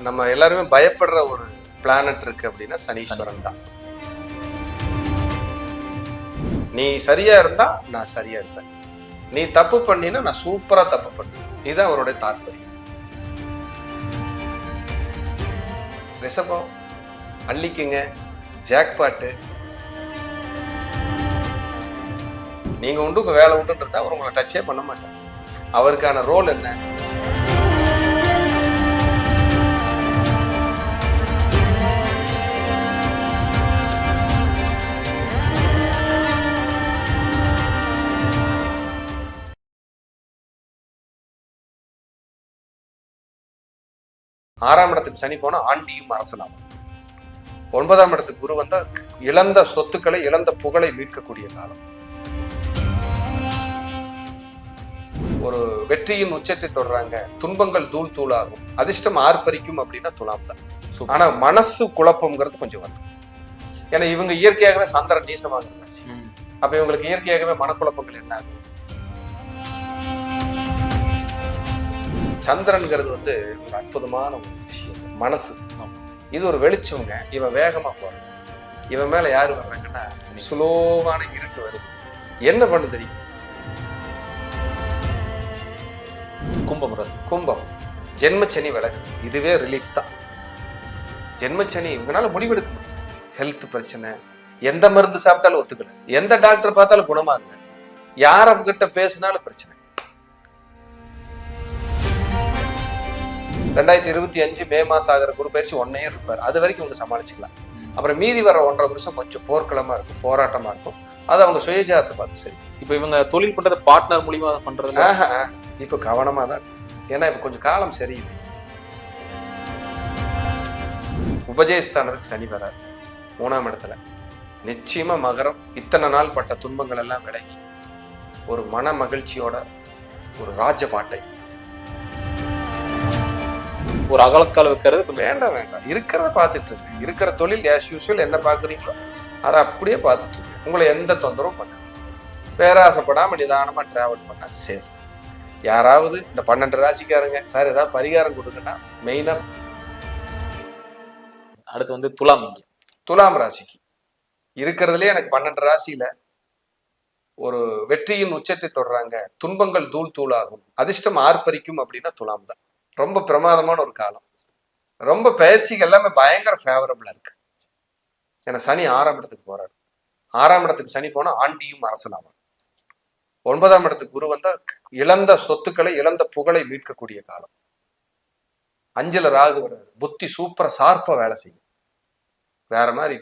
நம்ம எல்லாருமே பயப்படுற ஒரு பிளானட் இருக்கு அப்படின்னா சனீஸ்வரன் தான். நீ சரியா இருந்தா நான் சரியா இருப்பேன், நீ தப்பு பண்ணினா நான் சூப்பரா தப்பு பண்ணுவேன். இதுதான் அவருடைய தாற்பயம். ரிஷபம் அள்ளிக்குங்க, ஜாக்பாட்டு. நீங்க உண்டு உங்க வேலை உண்டுன்றதா அவர் உங்களை டச்சே பண்ண மாட்டார். அவருக்கான ரோல் என்ன? ஆறாம் இடத்துக்கு சனி போனா ஆண்டியும் அரசனாகும். 9ஆம் இடத்துக்கு குரு வந்தா இழந்த சொத்துக்களை, இழந்த புகழை மீட்கக்கூடிய காலம். ஒரு வெற்றியின் உச்சத்தை தொடர்றாங்க, துன்பங்கள் தூள் தூளாகும், அதிர்ஷ்டம் ஆர்ப்பரிக்கும் அப்படின்னா துலாம் தான். ஆனா மனசு குழப்பம்ங்கிறது கொஞ்சம் வரும். ஏன்னா இவங்க இயற்கையாகவே சந்திரன் நீசமாக இருந்துச்சு. அப்ப இவங்களுக்கு இயற்கையாகவே மனக்குழப்பங்கள் என்ன ஆகும்? சந்திரன்கிறது ஒரு அற்புதமான ஒரு விஷயம். மனசு இது ஒரு வெளிச்சவங்க. இவன் வேகமா போறான். இவன் மேல யாரு வர்றாங்கன்னா சுலோவான இருட்டு வருது. என்ன பண்ணு தெரியும்? கும்பம் ஜென்மச்சனி விலகு. இதுவே ரிலீஃப் தான். ஜென்மச்சனி இவங்களால முடிவெடுக்க முடியும். ஹெல்த் பிரச்சனை, எந்த மருந்து சாப்பிட்டாலும் ஒத்துக்கல, எந்த டாக்டர் பார்த்தாலும் குணமாகல, யார கிட்ட பேசினாலும் பிரச்சனை. 2025 மே மாசம் ஆகிற குரு பயிற்சி 1 year இருப்பார். அது வரைக்கும் அவங்க சமாளிச்சுக்கலாம். அப்புறம் மீதி வர 1.5 வருஷம் கொஞ்சம் போர்க்களமா இருக்கும், போராட்டமா இருக்கும். அது அவங்க சுயஜாதத்தை பார்த்து சரி. இப்ப இவங்க தொழில் பண்றது பார்ட்னர் மூலியமா பண்றது இப்ப கவனமா தான். ஏன்னா இப்ப கொஞ்சம் காலம் சரியில்லை. உபஜயஸ்தானத்துக்கு சனி வரார் 3ஆம் இடத்துல. நிச்சயமா மகரம் இத்தனை நாள் பட்ட துன்பங்கள் எல்லாம் விலகி ஒரு மன மகிழ்ச்சியோட ஒரு ராஜபாட்டை, ஒரு அகலக்கால் வைக்கிறது வேண்டாம். இருக்கிறத பார்த்துட்டு இருக்கு. இருக்கிற தொழில் ஆஸ் யூஸ்வல் என்ன பாக்குறீங்களோ அதை அப்படியே பார்த்துட்டு இருக்கு. உங்களை எந்த தொந்தரவும் பண்ணாது. பேராசைப்படாம நிதானமா டிராவல் பண்ணா சேஃப். யாராவது இந்த 12 ராசிக்காரங்க சார் ஏதாவது பரிகாரம் கொடுங்கன்னா மெயினா அடுத்து துலாம். துலாம் ராசிக்கு இருக்கிறதுலே எனக்கு 12 ராசியில ஒரு வெற்றியின் உச்சத்தை தொடர்றாங்க, துன்பங்கள் தூள் தூளாகும், அதிர்ஷ்டம் ஆர்ப்பரிக்கும் அப்படின்னா துலாம் தான். ரொம்ப பிரமாதமான ஒரு காலம். ரொம்ப பயிற்சிக்கு எல்லாமே பயங்கர ஃபேவரபிளா இருக்கு. ஏன்னா சனி 6ஆம் இடத்துக்கு போறாரு. 6ஆம் இடத்துக்கு சனி போனா ஆண்டியும் அரசனாகும். 9ஆம் இடத்துக்கு குரு வந்தா இழந்த சொத்துக்களை, இழந்த புகழை மீட்கக்கூடிய காலம். 5ல ராகு வர்றாரு. புத்தி சூப்பரா ஷார்ப்பா வேலை செய்யும். வேற மாதிரி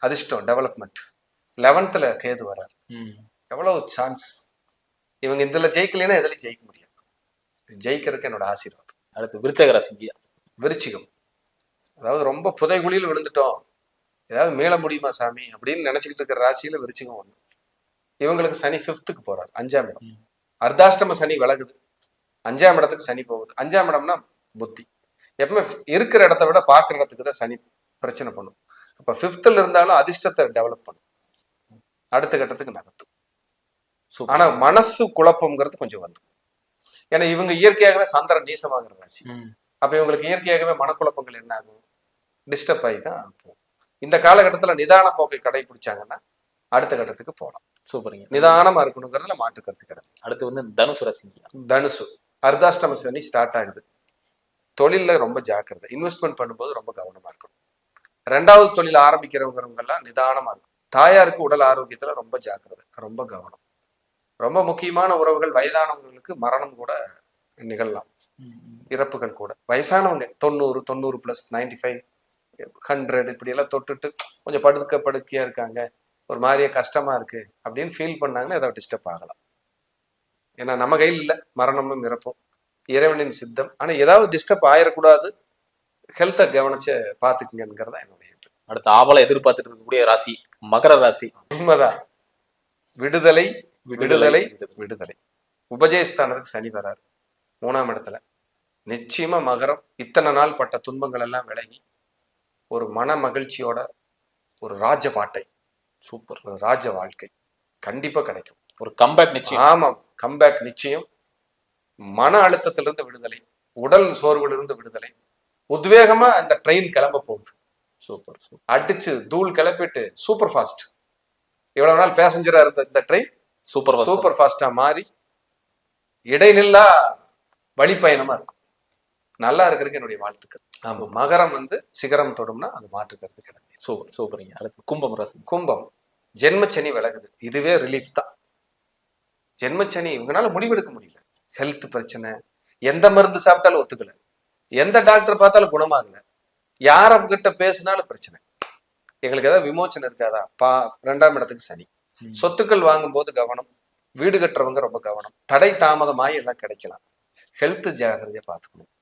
அதிர்ஷ்டம், டெவலப்மெண்ட். 11ல கேது வர்றாரு. எவ்வளவு சான்ஸ். இவங்க இதுல ஜெயிக்கலைன்னா எதுலையும் ஜெயிக்க முடியாது. ஜெயிக்கிறதுக்கு என்னோட ஆசீர்வாதம். அடுத்து விருச்சக ராசி. விருச்சிகம் அதாவது ரொம்ப புதைகுழியில் விழுந்துட்டோம், ஏதாவது மீள முடியுமா சாமி அப்படின்னு நினைச்சுக்கிட்டு இருக்கிற ராசியில விருச்சிகம் ஒண்ணு. இவங்களுக்கு சனி 5th போறாரு, 5ஆம் இடம். அர்த்தாஷ்டம சனி விலகுது, 5ஆம் இடத்துக்கு சனி போகுது. 5ஆம் இடம்னா புத்தி. எப்பவுமே இருக்கிற இடத்த விட பார்க்குற இடத்துக்கு தான் சனி பிரச்சனை பண்ணும். அப்ப 5th இருந்தாலும் அதிர்ஷ்டத்தை டெவலப் பண்ணும், அடுத்த கட்டத்துக்கு நகர்த்தும். ஆனா மனசு குழப்பம்ங்கிறது கொஞ்சம் வந்து. ஏன்னா இவங்க இயற்கையாகவே சந்திரன் நீசமாகிற ராசி. அப்ப இவங்களுக்கு இயற்கையாகவே மனக்குழப்பங்கள் என்ன ஆகும்? டிஸ்டர்ப் ஆகி தான் போகும். இந்த காலகட்டத்துல நிதான போக்கை கடைபிடிச்சாங்கன்னா அடுத்த கட்டத்துக்கு போகலாம். சூப்பருங்க. நிதானமா இருக்கணுங்கிறதுல மாற்று கருத்து கிடையாது. அடுத்து தனுசு ராசி. தனுசு அர்த்தாஷ்டம சனி ஸ்டார்ட் ஆகுது. தொழில ரொம்ப ஜாக்கிரதை. இன்வெஸ்ட்மெண்ட் பண்ணும்போது ரொம்ப கவனமா இருக்கணும். 2வது தொழில் ஆரம்பிக்கிறவங்க எல்லாம் நிதானமா இருக்கும். தாயாருக்கு உடல் ஆரோக்கியத்துல ரொம்ப ஜாக்கிரதை, ரொம்ப கவனம். ரொம்ப முக்கியமான உறவுகள், வயதானவங்களுக்கு மரணம் கூட நிகழலாம், இறப்புகள் கூட. வயசானவங்க 90+, 95, 100 இப்படி எல்லாம் தொட்டுட்டு கொஞ்சம் படுக்கையா இருக்காங்க, ஒரு மாதிரியே கஷ்டமா இருக்கு அப்படின்னு ஃபீல் பண்ணாங்கன்னா ஏதாவது டிஸ்டர்ப் ஆகலாம். ஏன்னா நம்ம கையில் இல்லை, மரணமும் இறப்பும் இறைவனின் சித்தம். ஆனா ஏதாவது டிஸ்டர்ப் ஆயிடக்கூடாது, ஹெல்த்தை கவனிச்சு பாத்துக்குங்கிறதா என்னுடைய இது. அடுத்து ஆவலை எதிர்பார்த்துட்டு இருக்கக்கூடிய ராசி மகர ராசி. உண்மைதான். விடுதலை விடுதலை விடுதலை. உபஜயஸ்தானத்துக்கு சனி வராரு 3ஆம் இடத்துல. நிச்சயமா மகரம் இத்தனை நாள் பட்ட துன்பங்கள் எல்லாம் விலகி ஒரு மன மகிழ்ச்சியோட ஒரு ராஜபாட்டை, சூப்பர் ராஜ வாழ்க்கை கண்டிப்பா கிடைக்கும். ஒரு கம்பேக் நிச்சயம். ஆமாம், கம்பேக் நிச்சயம். மன அழுத்தத்திலிருந்து விடுதலை, உடல் சோர்விலிருந்து விடுதலை, உத்வேகமா அந்த ட்ரெயின் கிளம்ப போகுது. Super super. அடிச்சு தூள் கிளப்பிட்டு சூப்பர் ஃபாஸ்ட். இவ்வளவு நாள் பேசஞ்சரா இருந்த இந்த ட்ரெயின் சூப்பர் ஃபாஸ்டா மாறி இடைநில்லா வழிப்பயணமா இருக்கும். நல்லா இருக்கிறதுக்கு என்னுடைய வாழ்த்துக்கள். ஆமா, மகரம் சிகரம் தொடும்னா அது மாற்றுக்கிறது கிடையாது. சூப்பர் சூப்பருங்க. அடுத்து கும்பம் ராசி. கும்பம் ஜென்மச்சனி விலகுது. இதுவே ரிலீஃப் தான். ஜென்மச்சனி இவங்களால முடிவெடுக்க முடியல. ஹெல்த் பிரச்சனை, எந்த மருந்து சாப்பிட்டாலும் ஒத்துக்கல, எந்த டாக்டர் பார்த்தாலும் குணமாகல, யார கிட்ட பேசினாலும் பிரச்சனை. எங்களுக்கு ஏதாவது விமோச்சனம் இருக்காதா? 2ஆம் இடத்துக்கு சனி. சொத்துக்கள் வாங்கும் போது கவனம், வீடு கட்டுறவங்க ரொம்ப கவனம், தடை தாமதமாயி எல்லாம் கிடைக்கலாம். ஹெல்த் ஜாகிரதையா பார்த்துக்கணும்.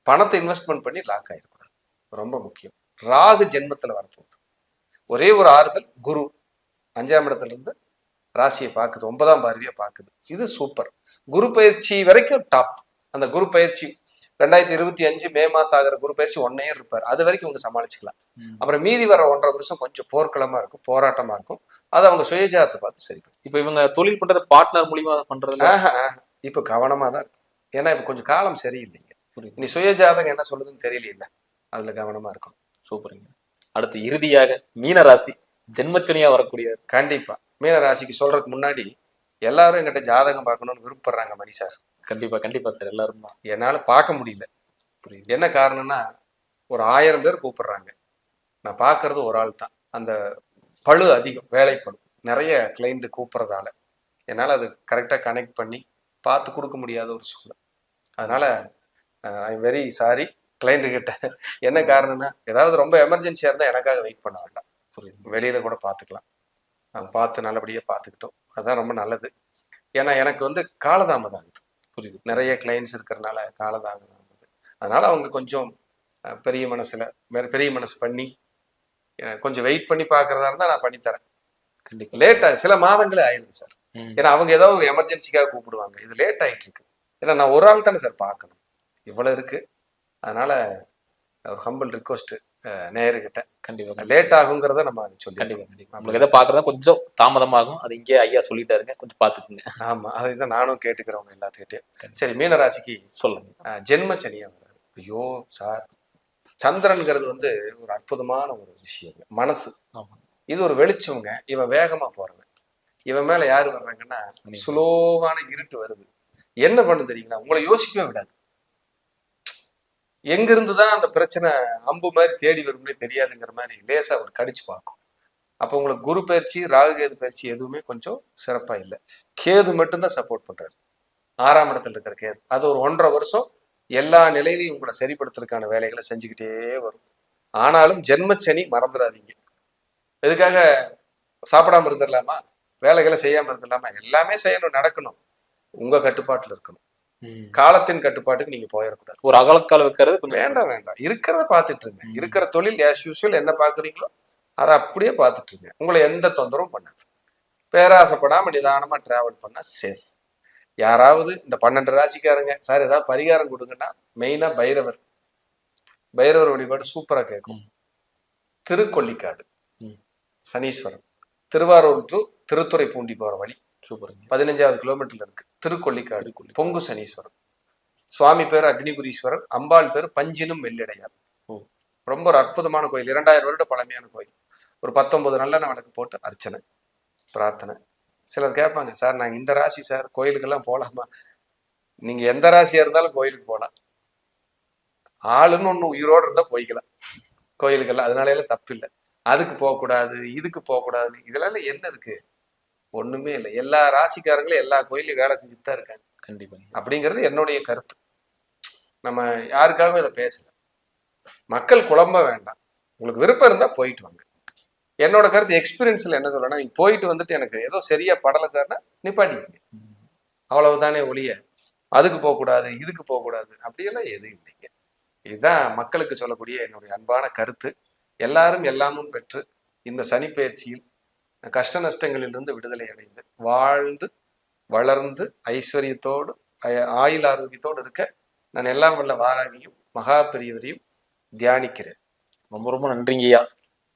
பணத்தை இன்வெஸ்ட்மெண்ட் பண்ணி லாக் ஆயிடக்கூடாது, ரொம்ப முக்கியம். ராகு ஜென்மத்துல வரப்போகுது. ஒரே ஒரு ஆறுதல், குரு 5ஆம் இடத்துல இருந்து ராசியை பார்க்குது, 9ஆம் பார்வையா பார்க்குது. இது சூப்பர். குரு பயிற்சி வரைக்கும் டாப். அந்த குரு பயிற்சி 2025 மே மாசம் ஆகிற குரு பயிற்சி 1 இயர் இருப்பார். அது வரைக்கும் அவங்க சமாளிச்சுக்கலாம். அப்புறம் மீதி வர 1.5 வருஷம் கொஞ்சம் போர்க்களமா இருக்கும், போராட்டமா இருக்கும். அதை அவங்க சுயஜாதத்தை பார்த்து சரி பண்ணி. இப்ப இவங்க தொழில் பண்றது பார்ட்னர் மூலியமா பண்றதுல இப்ப கவனமா தான் இருக்கும். ஏன்னா இப்ப கொஞ்சம் காலம் சரியில்லைங்க. நீ சுயஜாதகம் என்ன சொல்லுதுன்னு தெரியல, அதுல கவனமா இருக்கும். சூப்பருங்க. அடுத்து இறுதியாக மீன ராசி ஜென்மச்சனியா வரக்கூடிய. கண்டிப்பா மீன ராசிக்கு சொல்றதுக்கு முன்னாடி எல்லாரும் எங்கிட்ட ஜாதகம் பார்க்கணும்னு விருப்பப்படுறாங்க மணி சார். கண்டிப்பா கண்டிப்பா சார், எல்லாரும் தான். என்னால பார்க்க முடியல. புரியுது. என்ன காரணம்னா ஒரு 1000 பேர் கூப்பிடுறாங்க, நான் பார்க்கறது ஒரு ஆள் தான். அந்த பழு அதிகம், வேலைப்பழு நிறைய கிளைண்ட் கூப்பிடுறதால என்னால் அது கரெக்டாக கனெக்ட் பண்ணி பார்த்து கொடுக்க முடியாத ஒரு சூழ்நிலை. அதனால I am very sorry client கிட்ட. என்ன காரணம்னா ஏதாவது ரொம்ப எமர்ஜென்சியாக இருந்தால் எனக்காக வெயிட் பண்ண வேண்டாம். புரியுது. வெளியில கூட பார்த்துக்கலாம். நாங்கள் பார்த்து நல்லபடியாக பார்த்துக்கிட்டோம், அதுதான் ரொம்ப நல்லது. ஏன்னா எனக்கு காலதாமதம் ஆகுது. புரியுது. நிறைய கிளைண்ட்ஸ் இருக்கிறதுனால காலதாமதம் ஆகுது. அதனால அவங்க கொஞ்சம் பெரிய மனசு பண்ணி கொஞ்சம் வெயிட் பண்ணி பார்க்கறதா இருந்தா நான் பண்ணித்தரேன். கண்டிப்பா. லேட்டா சில மாதங்களே ஆயிடுது சார். ஏன்னா அவங்க ஏதாவது ஒரு எமர்ஜென்சிக்காக கூப்பிடுவாங்க. இது லேட் ஆயிட்டு இருக்கு. ஏன்னா நான் ஒரு ஆள் தானே சார் பார்க்கணும், இவ்வளவு இருக்கு. அதனால ஒரு ஹம்பிள் ரிக்வஸ்ட் நேயர்கிட்ட, கண்டிப்பா லேட் ஆகுங்கிறத நம்ம சொல்லி. கண்டிப்பா நம்மளுக்கு எதை பாக்குறதா கொஞ்சம் தாமதமாகும், அது இங்கே ஐயா சொல்லிட்டாருங்க, கொஞ்சம் பாத்துக்குங்க. ஆமா, அதுதான் நானும் கேட்டுக்கிறவங்க எல்லாத்துக்கிட்டே. சரி, மீன ராசிக்கு சொல்லுங்க. ஜென்மச்சனியா வர்றாரு. ஐயோ சார், சந்திரன்கிறது ஒரு அற்புதமான ஒரு விஷயம். மனசு இது ஒரு வெளிச்சவங்க. இவன் வேகமா போறவன். இவன் மேல யாரு வர்றாங்கன்னா சுலோவான இருட்டு வருது. என்ன பண்ணு தெரியுங்களா? உங்களை யோசிக்கவே விடாது. எங்க இருந்துதான் அந்த பிரச்சனை அம்பு மாதிரி தேடி வரும்னே தெரியாதுங்கிற மாதிரி லேசா அவர் கடிச்சு பார்க்கும். அப்ப உங்களுக்கு குரு பயிற்சி, ராகு கேது பயிற்சி எதுவுமே கொஞ்சம் சிறப்பா இல்லை. கேது மட்டும்தான் சப்போர்ட் பண்றாரு. 6ஆம் இடத்துல இருக்கிற கேது அது ஒரு 1.5 வருஷம் எல்லா நிலையிலையும் உங்களை சரிப்படுத்துறதுக்கான வேலைகளை செஞ்சுக்கிட்டே வரும். ஆனாலும் ஜென்மச்சனி மறந்துடாதீங்க. எதுக்காக சாப்பிடாம இருந்துடலாமா? வேலைகளை செய்யாம இருந்துடலாமா? எல்லாமே செய்யணும், நடக்கணும். உங்க கட்டுப்பாட்டுல இருக்கணும். காலத்தின் கட்டுப்பாட்டுக்கு நீங்க போயிடக்கூடாது. ஒரு அகலக்கால் வைக்கிறது வேண்டாம். இருக்கிறத பார்த்துட்டு இருங்க. இருக்கிற தொழில் ஆஸ் யூசுவல் என்ன பாக்குறீங்களோ அதை அப்படியே பார்த்துட்டு இருங்க. உங்களை எந்த தொந்தரவும் பண்ணாது. பேராசைப்படாம நிதானமா டிராவல் பண்ணா சேஃப். யாராவது இந்த 12 ராசிக்காரங்க சார் ஏதாவது பரிகாரம் கொடுங்கன்னா மெயினா பைரவர் வழிபாடு சூப்பரா கேட்கும். திருக்கொள்ளிக்காடு சனீஸ்வரன், திருவாரூர் டு திருத்துறைப்பூண்டி போற வழி சூப்பர். 15வது கிலோமீட்டர்ல இருக்கு திருக்கொள்ளிக்காடு. பொங்கு சனீஸ்வரன், சுவாமி பேர் அக்னிபுரீஸ்வரர், அம்பாள் பேர் பஞ்சினும் வெள்ளிடையார். ரொம்ப ஒரு அற்புதமான கோயில், 2000 வருட பழமையான கோயில். ஒரு 19 நல்லெண்ணெய் விளக்கு போட்டு அர்ச்சனை பிரார்த்தனை. சிலர் கேட்பாங்க, சார் நாங்க இந்த ராசி சார், கோயிலுக்கெல்லாம் போகலாமா? நீங்க எந்த ராசியா இருந்தாலும் கோயிலுக்கு போகலாம். ஆளுன்னு ஒண்ணு உயிரோடு இருந்தா போய்க்கலாம் கோயிலுக்கெல்லாம். அதனால எல்லாம் தப்பு இல்லை. அதுக்கு போகக்கூடாது, இதுக்கு போகக்கூடாது, இதெல்லாம் என்ன இருக்கு? ஒண்ணுமே இல்லை. எல்லா ராசிக்காரங்களும் எல்லா கோயிலையும் வேலை செஞ்சுட்டு தான் இருக்காங்க. கண்டிப்பா. அப்படிங்கிறது என்னுடைய கருத்து. நம்ம யாருக்காகவும் இதை பேசல. மக்கள் குழம்ப வேண்டாம். உங்களுக்கு விருப்பம் இருந்தா போயிட்டு வாங்க. என்னோட கருத்து எக்ஸ்பீரியன்ஸ்ல என்ன சொல்றேன்னா, நீங்க போயிட்டு வந்துட்டு எனக்கு ஏதோ சரியா படலை சார்னா நிப்பாட்டிங்க. அவ்வளவுதானே ஒழிய அதுக்கு போகக்கூடாது, இதுக்கு போகக்கூடாது அப்படியெல்லாம் எதுவும் இல்லைங்க. இதுதான் மக்களுக்கு சொல்லக்கூடிய என்னுடைய அன்பான கருத்து. எல்லாரும் எல்லாமும் பெற்று இந்த சனி பயிற்சியில் கஷ்ட நஷ்டங்களிலிருந்து விடுதலை அடைந்து வாழ்ந்து வளர்ந்து ஐஸ்வர்யத்தோடு ஆயுள் ஆரோக்கியத்தோடு இருக்க நான் எல்லாம் வல்ல வாராகியும் மகா பெரியவரையும் தியானிக்கிறேன். ரொம்ப ரொம்ப நன்றிங்கய்யா.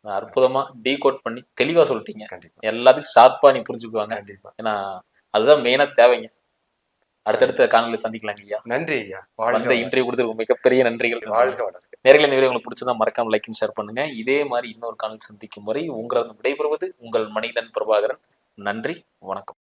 அற்புதமா டீகோட் பண்ணி தெளிவா சொல்லிட்டீங்க. கண்டிப்பா எல்லாத்துக்கும் ஷார்ப்பா நீ புரிஞ்சுக்குவாங்க. கண்டிப்பா. ஏன்னா அதுதான் மெயினா தேவைங்க. அடுத்தடுத்த காணொலியில் சந்திக்கலாங்க ஐயா. நன்றி ஐயா. வந்த இன்டர்வியூ கொடுத்து மிகப்பெரிய நன்றிகள். வாழ்க வளர்க. நேரில் இந்த வீடியோ உங்களுக்கு பிடிச்சதா மறக்காம லைக் அண்ட் ஷேர் பண்ணுங்க. இதே மாதிரி இன்னொரு காணொலி சந்திக்கும் வரை உங்களிடம் விடைபெறுவது உங்கள் மனிதன் பிரபாகரன். நன்றி, வணக்கம்.